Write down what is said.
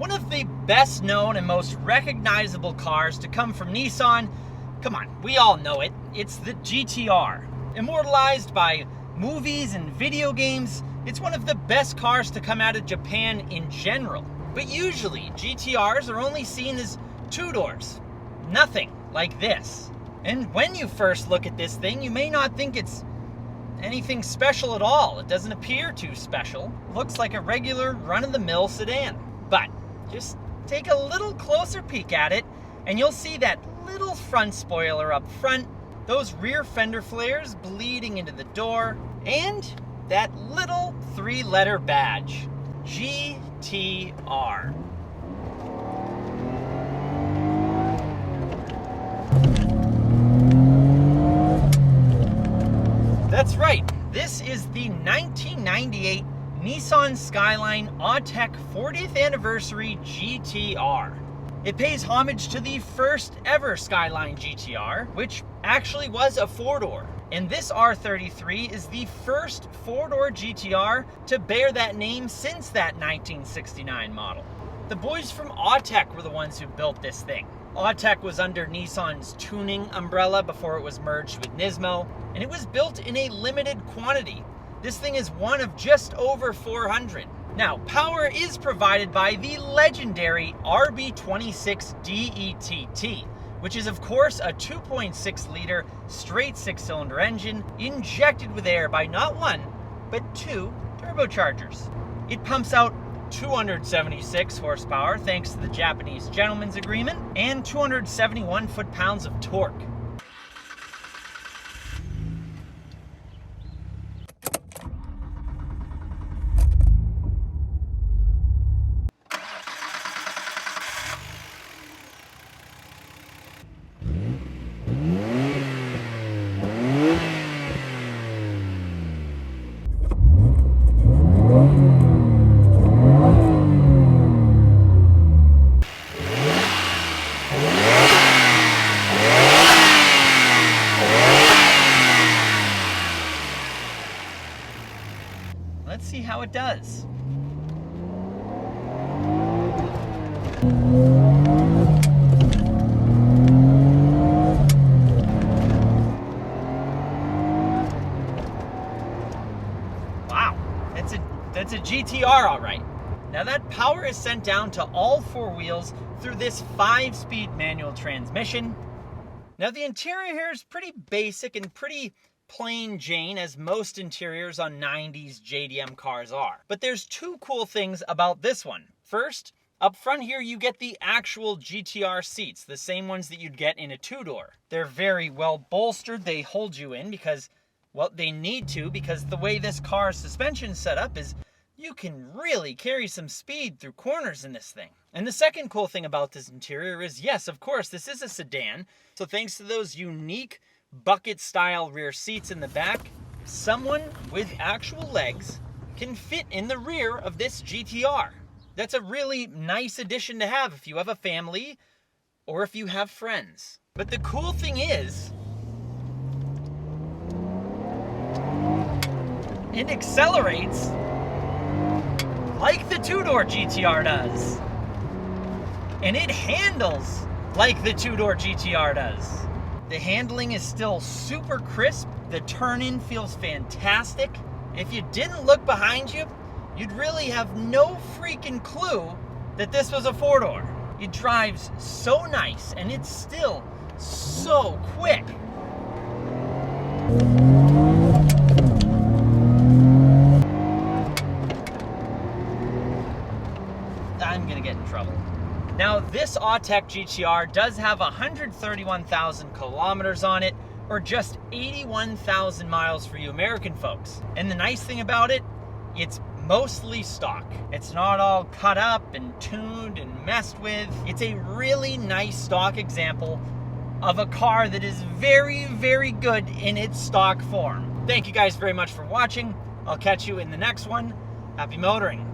One of the best known and most recognizable cars to come from Nissan, come on, we all know it, it's the GTR. Immortalized by movies and video games, it's one of the best cars to come out of Japan in general. But usually, GTRs are only seen as two doors. Nothing like this. And when you first look at this thing, you may not think it's anything special at all. It doesn't appear too special. It looks like a regular run-of-the-mill sedan. But just take a little closer peek at it, and you'll see that little front spoiler up front, those rear fender flares bleeding into the door, and that little 3-letter badge, GTR. That's right, this is the 1998 Nissan Skyline Autech 40th Anniversary GTR. It pays homage to the first ever Skyline GTR, which actually was a 4-door. And this R33 is the first 4-door GTR to bear that name since that 1969 model. The boys from Autech were the ones who built this thing. Autech was under Nissan's tuning umbrella before it was merged with Nismo, and it was built in a limited quantity. This thing is one of just over 400. Now, power is provided by the legendary RB26 DETT, which is of course a 2.6 liter straight 6-cylinder engine injected with air by not one, but 2 turbochargers. It pumps out 276 horsepower thanks to the Japanese gentleman's agreement and 271 foot-pounds of torque. Let's see how it does. Wow, that's a GTR all right. Now that power is sent down to all 4 wheels through this 5-speed manual transmission. Now the interior here is pretty basic and pretty plain Jane, as most interiors on 90s JDM cars are. But there's 2 cool things about this one. First, up front here you get the actual GTR seats, the same ones that you'd get in a 2-door. They're very well bolstered. They hold you in because, well, they need to, because the way this car's suspension is set up is you can really carry some speed through corners in this thing. And the second cool thing about this interior is, yes, of course, this is a sedan. So thanks to those unique bucket-style rear seats in the back, someone with actual legs can fit in the rear of this GTR. That's a really nice addition to have if you have a family or if you have friends. But the cool thing is, it accelerates like the 2-door GTR does. And it handles like the 2-door GTR does. The handling is still super crisp. The turn-in feels fantastic. If you didn't look behind you, you'd really have no freaking clue that this was a 4-door. It drives so nice, and it's still so quick. I'm gonna get in trouble. Now, this Autech GTR does have 131,000 kilometers on it, or just 81,000 miles for you American folks. And the nice thing about it, it's mostly stock. It's not all cut up and tuned and messed with. It's a really nice stock example of a car that is very, very good in its stock form. Thank you guys very much for watching. I'll catch you in the next one. Happy motoring.